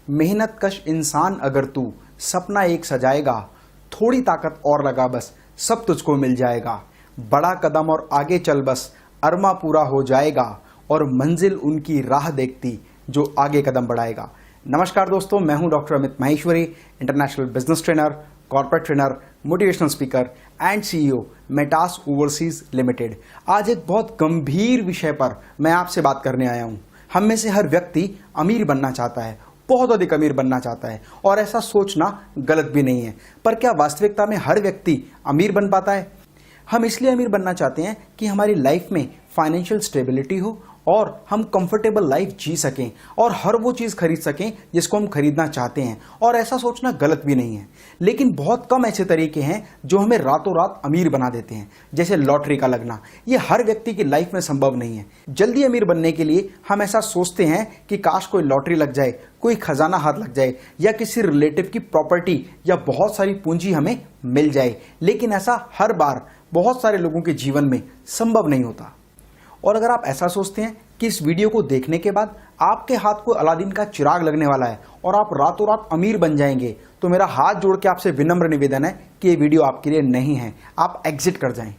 मेहनत कश इंसान अगर तू सपना एक सजाएगा, थोड़ी ताकत और लगा बस सब तुझको मिल जाएगा। बड़ा कदम और आगे चल बस अरमा पूरा हो जाएगा, और मंजिल उनकी राह देखती जो आगे कदम बढ़ाएगा। नमस्कार दोस्तों, मैं हूं doctor Amit Maheshwari, international business trainer, corporate trainer, motivational speaker and CEO Metas overseas limited. आज एक बहुत गंभीर विषय पर मैं आपसे बात करने आया हूं। हम में से हर व्यक्ति अमीर बनना चाहता है, बहुत अधिक अमीर बनना चाहता है, और ऐसा सोचना गलत भी नहीं है। पर क्या वास्तविकता में हर व्यक्ति अमीर बन पाता है? हम इसलिए अमीर बनना चाहते हैं कि हमारी लाइफ में फाइनेंशियल स्टेबिलिटी हो और हम कंफर्टेबल लाइफ जी सकें और हर वो चीज़ खरीद सकें जिसको हम खरीदना चाहते हैं, और ऐसा सोचना गलत भी नहीं है। लेकिन बहुत कम ऐसे तरीके हैं जो हमें रातों रात अमीर बना देते हैं, जैसे लॉटरी का लगना। ये हर व्यक्ति की लाइफ में संभव नहीं है। जल्दी अमीर बनने के लिए हम ऐसा सोचते हैं कि काश कोई लॉटरी लग जाए, कोई खजाना हाथ लग जाए, या किसी रिलेटिव की प्रॉपर्टी या बहुत सारी पूंजी हमें मिल जाए। लेकिन ऐसा हर बार बहुत सारे लोगों के जीवन में संभव नहीं होता। और अगर आप ऐसा सोचते हैं कि इस वीडियो को देखने के बाद आपके हाथ को अलादीन का चिराग लगने वाला है और आप रातों रात अमीर बन जाएंगे, तो मेरा हाथ जोड़ के आपसे विनम्र निवेदन है कि ये वीडियो आपके लिए नहीं है। आप एग्जिट कर जाएं।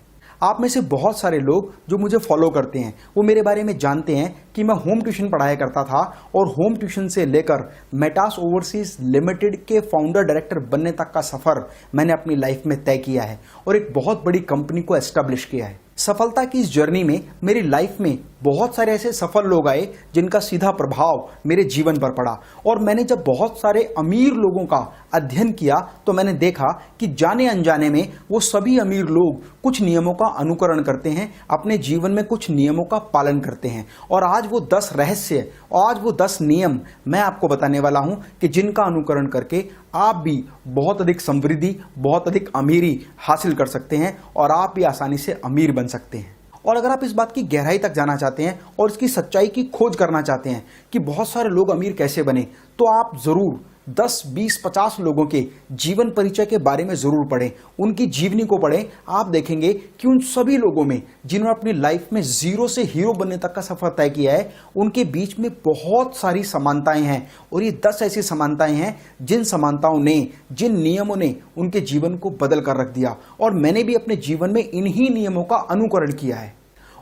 आप में से बहुत सारे लोग जो मुझे फॉलो करते हैं वो मेरे बारे में जानते हैं कि मैं होम ट्यूशन पढ़ाया करता था, और होम ट्यूशन से लेकर मेटास ओवरसीज लिमिटेड के फाउंडर डायरेक्टर बनने तक का सफर मैंने अपनी लाइफ में तय किया है और एक बहुत बड़ी कंपनी को एस्टेब्लिश किया है। सफलता की इस जर्नी में मेरी लाइफ में बहुत सारे ऐसे सफल लोग आए जिनका सीधा प्रभाव मेरे जीवन पर पड़ा। और मैंने जब बहुत सारे अमीर लोगों का अध्ययन किया तो मैंने देखा कि जाने अनजाने में वो सभी अमीर लोग कुछ नियमों का अनुकरण करते हैं, अपने जीवन में कुछ नियमों का पालन करते हैं। और आज वो 10 रहस्य, आज वो 10 नियम मैं आपको बताने वाला हूं कि जिनका अनुकरण करके आप भी बहुत अधिक समृद्धि, बहुत अधिक अमीरी हासिल कर सकते हैं और आप भी आसानी से अमीर बन सकते हैं। और अगर आप इस बात की गहराई तक जाना चाहते हैं और इसकी सच्चाई की खोज करना चाहते हैं कि बहुत सारे लोग अमीर कैसे बने, तो आप जरूर 10, 20, 50 लोगों के जीवन परिचय के बारे में जरूर पढ़ें, उनकी जीवनी को पढ़ें। आप देखेंगे कि उन सभी लोगों में जिन्होंने अपनी लाइफ में जीरो से हीरो बनने तक का सफर तय किया है, उनके बीच में बहुत सारी समानताएं हैं। और ये 10 ऐसी समानताएं हैं जिन समानताओं ने, जिन नियमों ने उनके जीवन को बदल कर रख दिया। और मैंने भी अपने जीवन में इन्हीं नियमों का अनुकरण किया है।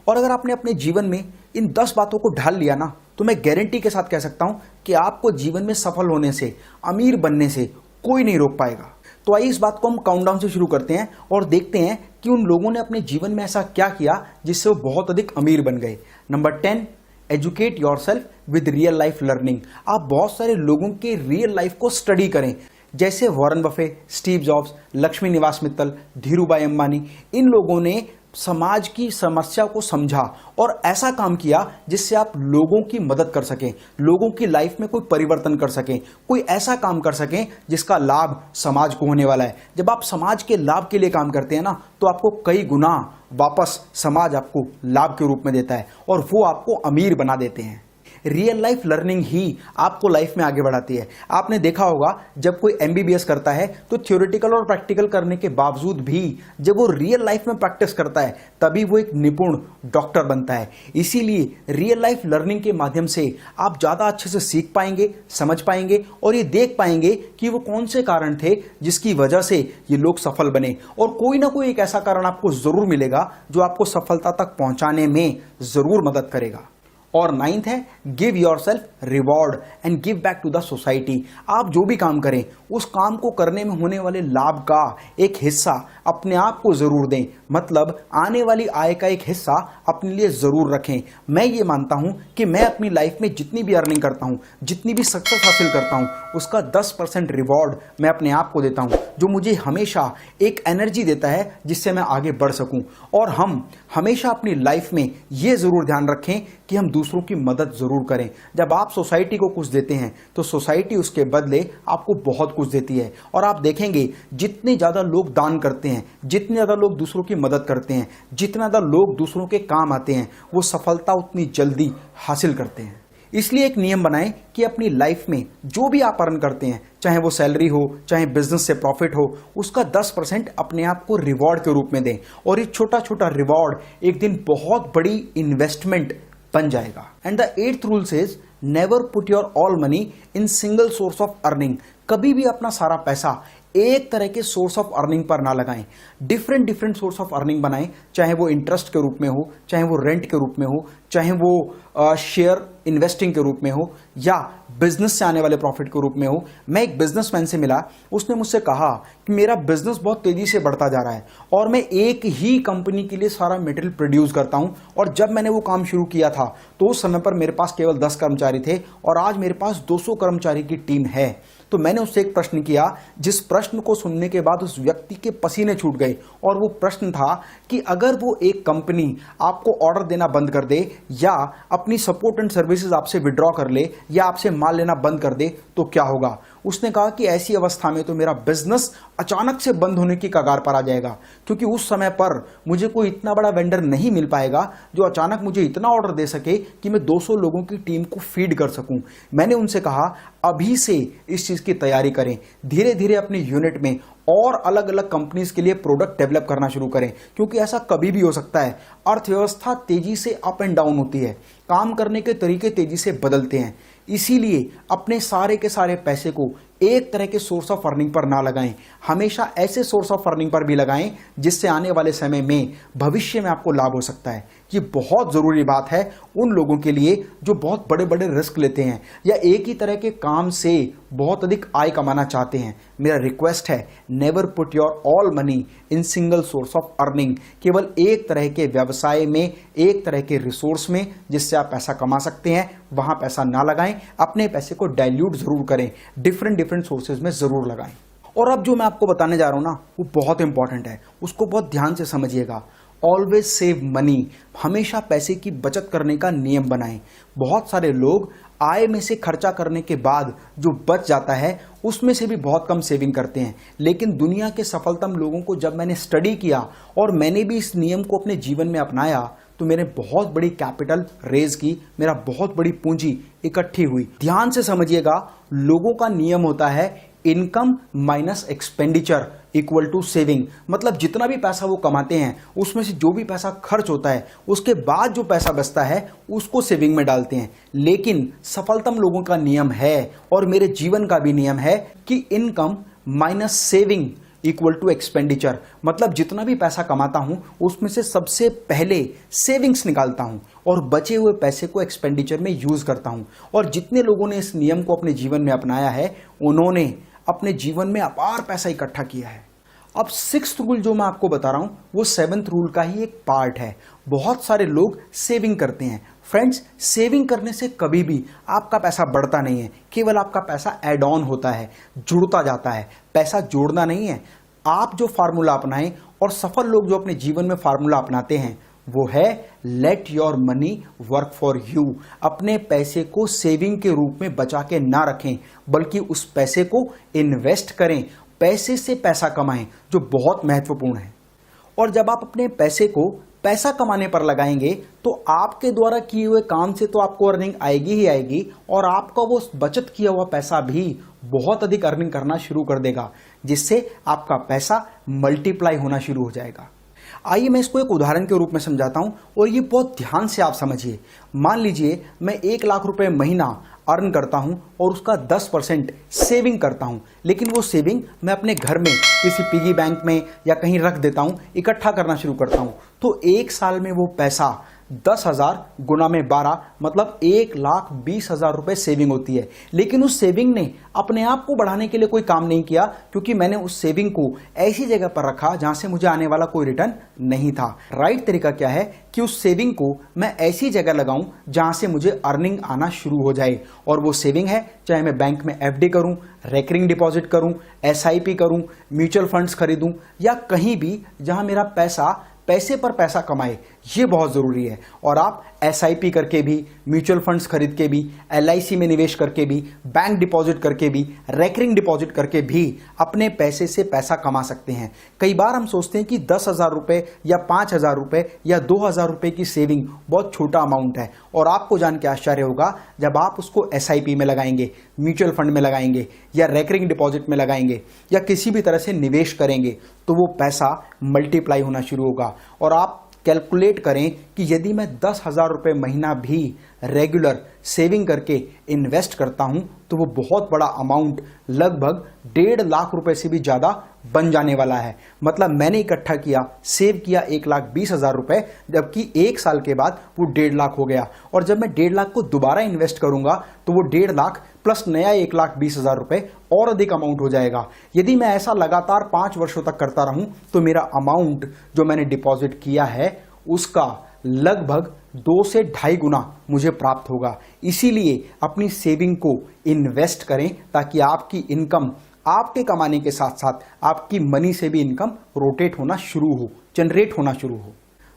और अगर आपने अपने जीवन में इन 10 बातों को ढाल लिया ना, तो मैं गारंटी के साथ कह सकता हूं कि आपको जीवन में सफल होने से, अमीर बनने से कोई नहीं रोक पाएगा। तो आइए इस बात को हम काउंटडाउन से शुरू करते हैं और देखते हैं कि उन लोगों ने अपने जीवन में ऐसा क्या किया जिससे वो बहुत अधिक अमीर बन गए। Number 10, educate yourself with real life learning. आप बहुत सारे लोगों के रियल लाइफ को स्टडी करें, जैसे Warren Buffett, Steve jobs, Lakshmi निवास मित्तल, धीरूभाई अंबानी। इन लोगों ने समाज की समस्या को समझा और ऐसा काम किया जिससे आप लोगों की मदद कर सकें, लोगों की लाइफ में कोई परिवर्तन कर सकें, कोई ऐसा काम कर सकें जिसका लाभ समाज को होने वाला है। जब आप समाज के लाभ के लिए काम करते हैं ना, तो आपको कई गुना वापस समाज आपको लाभ के रूप में देता है और वो आपको अमीर बना देते हैं। रियल लाइफ लर्निंग ही आपको लाइफ में आगे बढ़ाती है। आपने देखा होगा जब कोई एमबीबीएस करता है तो थ्योरेटिकल और प्रैक्टिकल करने के बावजूद भी जब वो रियल लाइफ में प्रैक्टिस करता है तभी वो एक निपुण डॉक्टर बनता है। इसीलिए रियल लाइफ लर्निंग के माध्यम से आप ज़्यादा अच्छे से सीख पाएंगे, समझ पाएंगे और ये देख पाएंगे कि वो कौन से कारण थे जिसकी वजह से ये लोग सफल बने। और कोई ना कोई एक ऐसा कारण आपको ज़रूर मिलेगा जो आपको सफलता तक पहुंचाने में ज़रूर मदद करेगा। और 9th है, give yourself reward and give back to the society. आप जो भी काम करें उस काम को करने में होने वाले लाभ का एक हिस्सा अपने आप को जरूर दें, मतलब आने वाली आय का एक हिस्सा अपने लिए जरूर रखें। मैं ये मानता हूं कि मैं अपनी लाइफ में जितनी भी अर्निंग करता हूं, जितनी भी सक्सेस हासिल करता हूं, उसका 10% रिवॉर्ड मैं अपने आप को देता हूं, जो मुझे हमेशा एक एनर्जी देता है जिससे मैं आगे बढ़ सकूं। और हम हमेशा अपनी लाइफ में ये जरूर ध्यान रखें कि हम दूसरों की मदद जरूर करें। जब आप सोसाइटी को कुछ देते हैं तो सोसाइटी उसके बदले आपको बहुत कुछ देती है। और आप देखेंगे जितने ज्यादा लोग दान करते हैं, जितने ज्यादा लोग दूसरों की मदद करते हैं, जितना ज्यादा लोग दूसरों के काम आते हैं, वो सफलता उतनी जल्दी हासिल करते हैं। इसलिए एक नियम बनाएं कि अपनी लाइफ में जो भी आप अर्न करते हैं, चाहे वो सैलरी हो, चाहे बिजनेस से प्रॉफिट हो, उसका 10% अपने आप को रिवॉर्ड के रूप में दें। और ये छोटा छोटा रिवॉर्ड एक दिन बहुत बड़ी इन्वेस्टमेंट बन जाएगा। And the 8th rule says never put your all money in single source of earning. कभी भी अपना सारा पैसा एक तरह के सोर्स ऑफ अर्निंग पर ना लगाएं। Different different source of earning बनाएं, चाहे वो इंटरेस्ट के रूप में हो, चाहे वो रेंट के रूप में हो, चाहे वो शेयर इन्वेस्टिंग के रूप में हो, या बिजनेस से आने वाले प्रॉफिट के रूप में हो। मैं एक बिजनेसमैन से मिला, उसने मुझसे कहा कि मेरा बिजनेस बहुत तेजी से बढ़ता जा रहा है और मैं एक ही कंपनी के लिए सारा मटेरियल प्रोड्यूस करता हूं, और जब मैंने वो काम शुरू किया था तो उस समय पर मेरे पास केवल 10 कर्मचारी थे और आज मेरे पास 200 कर्मचारी की टीम है। तो मैंने उससे एक प्रश्न किया, जिस प्रश्न को सुनने के बाद उस व्यक्ति के पसीने छूट गए, और वो प्रश्न था कि अगर वो एक कंपनी आपको ऑर्डर देना बंद कर दे, या अपनी सपोर्ट एंड सर्विसेज आपसे विड्रॉ कर ले, या आपसे माल लेना बंद कर दे, तो क्या होगा। उसने कहा कि ऐसी अवस्था में तो मेरा बिजनेस अचानक से बंद होने की कगार पर आ जाएगा, क्योंकि उस समय पर मुझे कोई इतना बड़ा वेंडर नहीं मिल पाएगा जो अचानक मुझे इतना ऑर्डर दे सके कि मैं 200 लोगों की टीम को फीड कर सकूं। मैंने उनसे कहा, अभी से इस चीज की तैयारी करें, धीरे धीरे अपनी यूनिट में और अलग अलग कंपनीज के लिए प्रोडक्ट डेवलप करना शुरू करें, क्योंकि ऐसा कभी भी हो सकता है। अर्थव्यवस्था तेजी से अप एंड डाउन होती है, काम करने के तरीके तेजी से बदलते हैं, इसीलिए अपने सारे के सारे पैसे को एक तरह के सोर्स ऑफ अर्निंग पर ना लगाएं। हमेशा ऐसे सोर्स ऑफ अर्निंग पर भी लगाएं जिससे आने वाले समय में भविष्य में आपको लाभ हो सकता है। ये बहुत ज़रूरी बात है उन लोगों के लिए जो बहुत बड़े बड़े रिस्क लेते हैं या एक ही तरह के काम से बहुत अधिक आय कमाना चाहते हैं। मेरा रिक्वेस्ट है, never put your all money in single source of earning. केवल एक तरह के व्यवसाय में, एक तरह के रिसोर्स में जिससे आप पैसा कमा सकते हैं, वहां पैसा ना लगाएं। अपने पैसे को डाइल्यूट जरूर करें, डिफरेंट डिफरेंट सोर्सेज में जरूर लगाएं। और अब जो मैं आपको बताने जा रहा हूं ना, वो बहुत इंपॉर्टेंट है, उसको बहुत ध्यान से समझिएगा। ऑलवेज सेव मनी, हमेशा पैसे की बचत करने का नियम बनाएं। बहुत सारे लोग आय में से खर्चा करने के बाद जो बच जाता है उसमें से भी बहुत कम सेविंग करते हैं। लेकिन दुनिया के सफलतम लोगों को जब मैंने स्टडी किया और मैंने भी इस नियम को अपने जीवन में अपनाया तो मैंने बहुत बड़ी कैपिटल रेज की, मेरा बहुत बड़ी पूंजी इकट्ठी हुई। ध्यान से समझिएगा, लोगों का नियम होता है income minus expenditure equal to saving. मतलब जितना भी पैसा वो कमाते हैं उसमें से जो भी पैसा खर्च होता है उसके बाद जो पैसा बचता है उसको सेविंग में डालते हैं। लेकिन सफलतम लोगों का नियम है और मेरे जीवन का भी नियम है कि income minus saving equal to expenditure. मतलब जितना भी पैसा कमाता हूं उसमें से सबसे पहले सेविंग्स निकालता हूं और बचे हुए पैसे को एक्सपेंडिचर में यूज करता हूं। और जितने लोगों ने इस नियम को अपने जीवन में अपनाया है उन्होंने अपने जीवन में अपार पैसा इकट्ठा किया है। अब 6th रूल जो मैं आपको बता रहा हूं वो 7th रूल का ही एक पार्ट है। बहुत सारे लोग सेविंग करते हैं। फ्रेंड्स, सेविंग करने से कभी भी आपका पैसा बढ़ता नहीं है, केवल आपका पैसा एड ऑन होता है, जुड़ता जाता है। पैसा जोड़ना नहीं है। आप जो फार्मूला अपनाएं और सफल लोग जो अपने जीवन में फार्मूला अपनाते हैं वो है let your money work for you. अपने पैसे को सेविंग के रूप में बचा के ना रखें, बल्कि उस पैसे को इन्वेस्ट करें। पैसे से पैसा कमाएं, जो बहुत महत्वपूर्ण है। और जब आप अपने पैसे को पैसा कमाने पर लगाएंगे तो आपके द्वारा किए हुए काम से तो आपको अर्निंग आएगी ही आएगी, और आपका वो बचत किया हुआ पैसा भी बहुत अधिक अर्निंग करना शुरू कर देगा, जिससे आपका पैसा मल्टीप्लाई होना शुरू हो जाएगा। आइए मैं इसको एक उदाहरण के रूप में समझाता हूं और ये बहुत ध्यान से आप समझिए। मान लीजिए मैं 1 लाख रुपए महीना अर्न करता हूं और उसका 10% सेविंग करता हूं, लेकिन वो सेविंग मैं अपने घर में किसी पिगी बैंक में या कहीं रख देता हूं, इकट्ठा करना शुरू करता हूं। तो 1 साल में वो पैसा 10,000 गुना में 12 मतलब 1,20,000 रुपए सेविंग होती है। लेकिन उस सेविंग ने अपने आप को बढ़ाने के लिए कोई काम नहीं किया, क्योंकि मैंने उस सेविंग को ऐसी जगह पर रखा जहां से मुझे आने वाला कोई रिटर्न नहीं था। राइट तरीका क्या है कि उस सेविंग को मैं ऐसी जगह लगाऊं जहां से मुझे अर्निंग आना शुरू हो जाए। और वो सेविंग है, चाहे मैं बैंक में एफडी करूं, रेकरिंग डिपॉजिट करूं, एसआईपी करूं, म्यूचुअल फंड्स खरीदूं, या कहीं भी जहां मेरा पैसा पैसे पर पैसा कमाए, ये बहुत जरूरी है। और आप एसआईपी करके भी, म्यूचुअल फंड्स खरीद के भी, एलआईसी में निवेश करके भी, बैंक डिपॉजिट करके भी, रेकरिंग डिपॉजिट करके भी अपने पैसे से पैसा कमा सकते हैं। कई बार हम सोचते हैं कि 10,000 रुपए या 5,000 रुपए या 2,000 रुपए की सेविंग बहुत छोटा अमाउंट है, और आपको जान के आश्चर्य होगा जब आप उसको एसआईपी में लगाएंगे, म्यूचुअल फंड में लगाएंगे, या रेकरिंग डिपॉजिट में लगाएंगे, या किसी भी तरह से निवेश करेंगे, तो वो पैसा मल्टीप्लाई होना शुरू होगा। और आप कैलकुलेट करें कि यदि मैं 10,000 रुपये महीना भी रेगुलर सेविंग करके इन्वेस्ट करता हूं तो वो बहुत बड़ा अमाउंट लगभग 1.5 लाख रुपए से भी ज़्यादा बन जाने वाला है। मतलब मैंने इकट्ठा किया, सेव किया 1,20,000 रुपए, जबकि 1 साल के बाद वो 1.5 लाख हो गया। और जब मैं 1.5 लाख को दोबारा इन्वेस्ट करूंगा तो वो 1.5 लाख प्लस नया 1,20,000 रुपए और अधिक अमाउंट हो जाएगा। यदि मैं ऐसा लगातार 5 वर्षों तक करता रहूं तो मेरा अमाउंट जो मैंने डिपॉजिट किया है उसका लगभग 2 से 2.5 गुना मुझे प्राप्त होगा। इसीलिए अपनी सेविंग को इन्वेस्ट करें ताकि आपकी इनकम, आपके कमाने के साथ साथ आपकी मनी से भी इनकम रोटेट होना शुरू हो, जनरेट होना शुरू हो।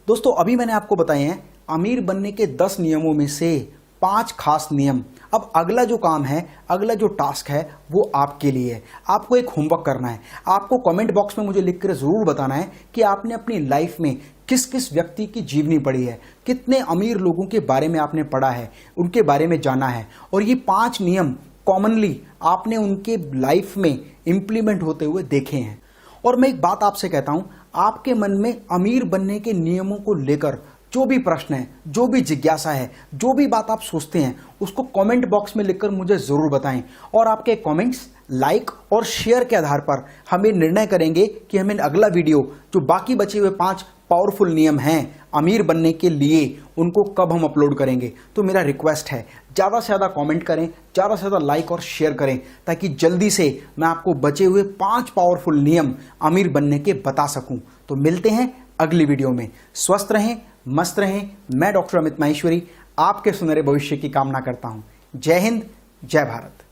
दोस्तों, अभी मैंने आपको बताए हैं अमीर बनने के 10 नियमों में से 5 खास नियम। अब अगला जो काम है, अगला जो टास्क है वो आपके लिए है। आपको एक होमवर्क करना है। आपको कमेंट बॉक्स में मुझे लिखकर जरूर बताना है कि आपने अपनी लाइफ में किस किस व्यक्ति की जीवनी पढ़ी है, कितने अमीर लोगों के बारे में आपने पढ़ा है, उनके बारे में जाना है, और ये 5 नियम कॉमनली आपने उनके लाइफ में इंप्लीमेंट होते हुए देखे हैं। और मैं एक बात आपसे कहता हूं, आपके मन में अमीर बनने के नियमों को लेकर जो भी प्रश्न है, जो भी जिज्ञासा है, जो भी बात आप सोचते हैं, उसको कमेंट बॉक्स में लिखकर मुझे जरूर बताएं। और आपके कमेंट्स, लाइक और शेयर के आधार पर हमें निर्णय करेंगे कि हमें अगला वीडियो, जो बाकी बचे हुए 5 पावरफुल नियम हैं अमीर बनने के लिए, उनको कब हम अपलोड करेंगे। तो मेरा रिक्वेस्ट है, ज़्यादा से ज़्यादा कमेंट करें, ज़्यादा से ज़्यादा लाइक और शेयर करें, ताकि जल्दी से मैं आपको बचे हुए 5 पावरफुल नियम अमीर बनने के बता सकूं। तो मिलते हैं अगली वीडियो में। स्वस्थ रहें, मस्त रहें। मैं डॉक्टर अमित माहेश्वरी आपके सुनहरे भविष्य की कामना करता हूं। जय हिंद, जय भारत।